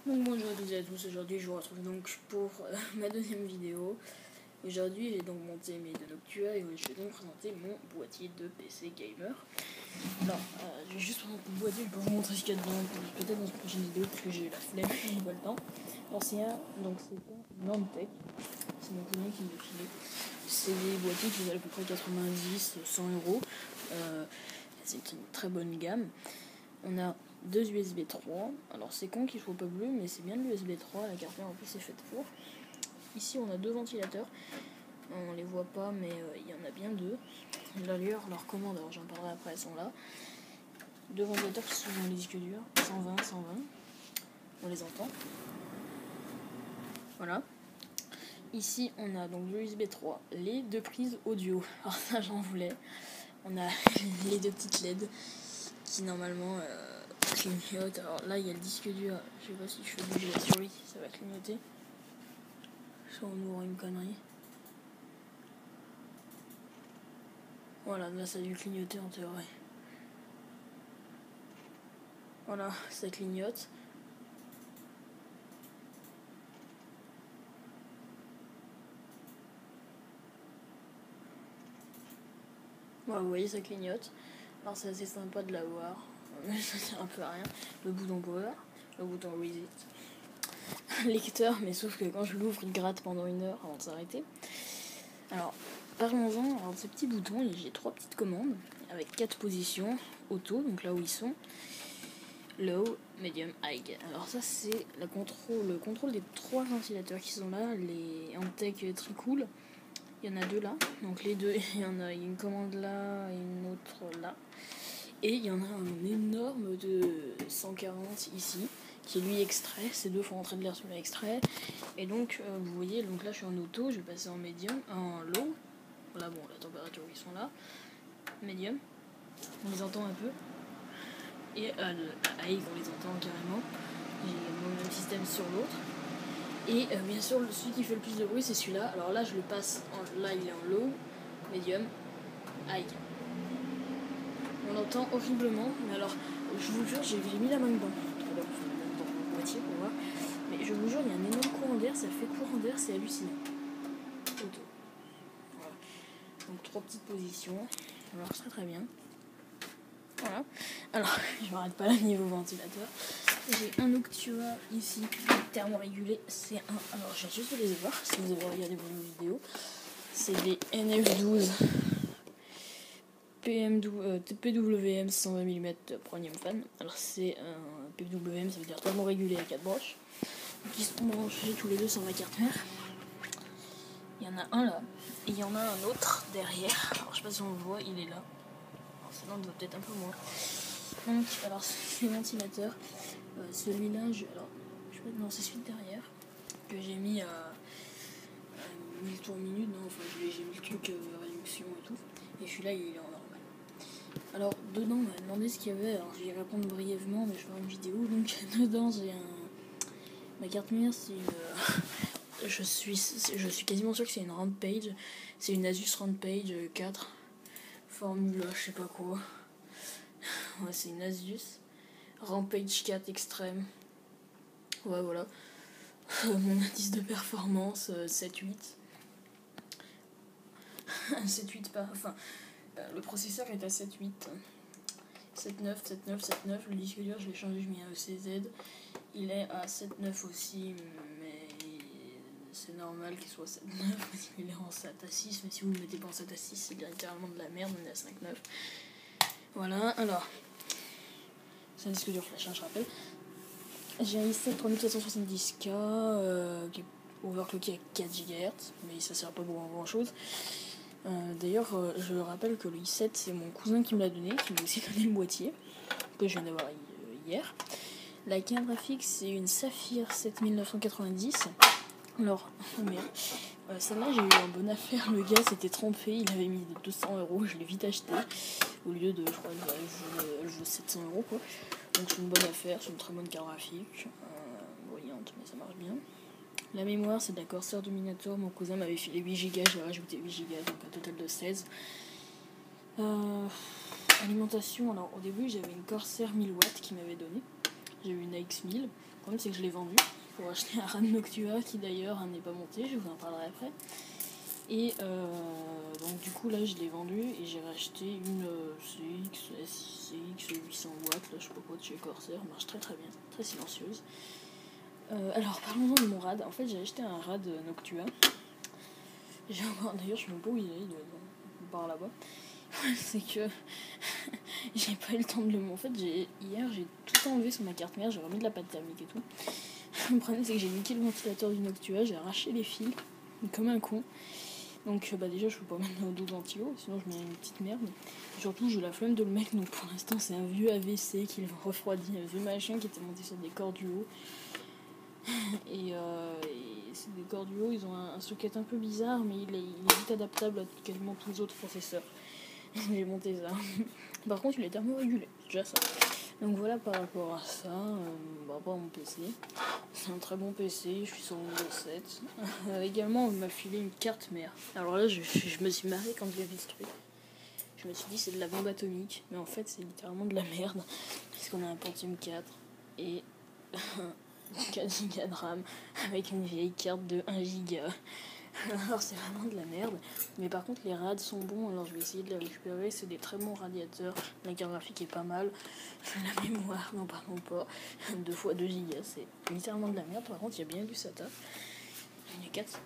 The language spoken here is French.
Donc bonjour à toutes et à tous, aujourd'hui je vous retrouve donc pour ma deuxième vidéo. Aujourd'hui j'ai donc monté mes deux Noctua et je vais donc présenter mon boîtier de PC gamer. Alors je vais juste présenter le boîtier, je peux vous montrer ce qu'il y a dedans peut-être dans une prochaine vidéo parce que j'ai la flemme, je n'ai pas le temps. Alors c'est un Nantec, c'est mon cousin qui me l'a filé. C'est des boîtiers qui valent à peu près 90-100 euros. C'est une très bonne gamme. On a deux USB 3. Alors c'est con qu'il soit pas bleu, mais c'est bien de l'USB 3. La carte mère en plus c'est faite pour. Ici on a deux ventilateurs. On les voit pas, mais il y en a bien deux. L'allure, leur commande, alors j'en parlerai après, elles sont là. Deux ventilateurs qui sont dans les disques durs. 120, 120. On les entend. Voilà. Ici on a donc l'USB 3, les deux prises audio. Alors ça j'en voulais. On a les deux petites LED qui normalement clignotent. Alors là il y a le disque dur, je sais pas si je fais bouger la souris, ça va clignoter. Soit on ouvre une connerie. Voilà, là ça a dû clignoter en théorie. Voilà, ça clignote. Voilà, vous voyez ça clignote. Alors c'est assez sympa de l'avoir. Ça sert un peu à rien. Le bouton power, le bouton reset. Lecteur, mais sauf que quand je l'ouvre, il gratte pendant 1 heure avant de s'arrêter. Alors, parlons-en. Alors, ces petits boutons, j'ai 3 petites commandes avec 4 positions auto, donc là où ils sont. Low, medium, high. Alors ça c'est le contrôle des 3 ventilateurs qui sont là, les Antec Tricool. Il y en a 2 là, donc les deux, il y en a une commande là et une autre là. Et il y en a un énorme de 140 ici, qui est lui extrait. Ces deux font rentrer de l'air sur l'extrait. Et donc vous voyez, donc là je suis en auto, je vais passer en medium, en low. Voilà, bon, la température ils sont là. Medium, on les entend un peu. Et à high on les entend carrément. J'ai le même système sur l'autre. Et bien sûr celui qui fait le plus de bruit c'est celui-là. Alors là je le passe là il est en low, medium, high. On l'entend horriblement, mais alors je vous jure j'ai mis la main dedans. Alors je vais mettre dans le boîtier pour voir. Mais je vous jure il y a un énorme courant d'air, ça fait courant d'air, c'est hallucinant. Auto. Voilà. Donc 3 petites positions. Alors c'est très bien. Voilà. Alors, je m'arrête pas là niveau ventilateur. J'ai un Noctua ici, thermorégulé C1. Alors, j'ai juste les voir si vous avez regardé mon vidéo. C'est des NF12 PWM 120 mm premium fan. Alors, c'est un PWM, ça veut dire thermorégulé à 4 broches. Qui sont branchés tous les deux sur ma carte mère. Il y en a un là, et il y en a un autre derrière. Alors, je sais pas si on le voit, il est là. Sinon, on doit peut-être un peu moins. Donc, alors, c'est le ventilateur. Celui-là, non, c'est celui de derrière que j'ai mis à 1000 tours minute. Non, enfin, j'ai mis le truc réduction et tout. Et celui-là, il est en normal. Alors, dedans, on m'a demandé ce qu'il y avait. Alors, je vais répondre brièvement, mais je ferai une vidéo. Donc, dedans, j'ai ma carte mère, c'est une. Je suis quasiment sûr que c'est une Rampage. C'est une Asus Rampage 4. Formule, je sais pas quoi. Ouais, c'est une Asus Rampage 4 Extreme. Ouais, voilà. Mon indice de performance 7-8. 7-8 pas. Enfin, le processeur est à 7-8. 7-9, 7-9, 7-9. Le disque dur, je l'ai changé, je mets un ECZ. Il est à 7-9 aussi, mais c'est normal qu'il soit 7-9 parce qu'il est en SATA 6. Mais si vous ne le mettez pas en SATA 6, c'est littéralement de la merde. On est à 5-9. Voilà, alors. C'est un disque dur flash, hein, je rappelle. J'ai un i7 3770K qui est overclocké à 4 GHz, mais ça sert pas pour grand chose. D'ailleurs, je rappelle que le i7, c'est mon cousin qui me l'a donné, qui m'a aussi donné le boîtier, que je viens d'avoir hier. La carte graphique, c'est une Saphir 7990. Alors, oh merde. Celle-là, j'ai eu une bonne affaire. Le gars s'était trompé, il avait mis 200 €, je l'ai vite acheté. Au lieu de, je crois, elle vaut 700 € quoi. Donc c'est une bonne affaire, c'est une très bonne carte graphique. Bruyante, mais ça marche bien. La mémoire, c'est de la Corsair Dominator. Mon cousin m'avait filé 8 Go, j'ai rajouté 8 Go, donc un total de 16. Alimentation, alors au début, j'avais une Corsair 1000 watts qui m'avait donné. J'ai eu une AX1000. problème c'est que je l'ai vendu pour acheter un RAD Noctua qui d'ailleurs n'est pas monté, je vous en parlerai après. Et donc du coup là je l'ai vendu et j'ai racheté une CX 800 watts, là je sais pas quoi de chez Corsair, marche très très bien, très silencieuse. Alors parlons-en de mon RAD. En fait j'ai acheté un RAD Noctua. D'ailleurs je sais même pas où il est, il doit être par là-bas. C'est que j'ai pas eu le temps de le monter. En fait hier j'ai tout enlevé sur ma carte mère, j'ai remis de la pâte thermique et tout. Le problème c'est que j'ai niqué le ventilateur du Noctua, j'ai arraché les fils comme un con. Donc déjà je peux pas mettre un dos ventilo, sinon je mets une petite merde. Et surtout j'ai la flemme de le mettre, donc pour l'instant c'est un vieux AVC qui le refroidit, un vieux machin qui était monté sur des cordes du haut. Et c'est des cordes du haut, ils ont un socket un peu bizarre, mais il est vite adaptable à quasiment tous les autres processeurs. J'ai monté ça. Par contre il est thermorégulé, c'est déjà ça. Donc voilà par rapport à ça, par rapport à mon PC. C'est un très bon PC, je suis sur Windows 7. Également on m'a filé une carte mère. Alors là je me suis marré quand j'ai vu ce truc. Je me suis dit c'est de la bombe atomique, mais en fait c'est littéralement de la merde. Parce qu'on a un Pentium 4 et 4 Go de RAM avec une vieille carte de 1 Go. Alors c'est vraiment de la merde. Mais par contre les rades sont bons, alors je vais essayer de les récupérer. C'est des très bons radiateurs. La carte graphique est pas mal. La mémoire, non pardon pas. 2 x 2 Go, c'est littéralement de la merde. Par contre il y a bien du SATA. Il y a 4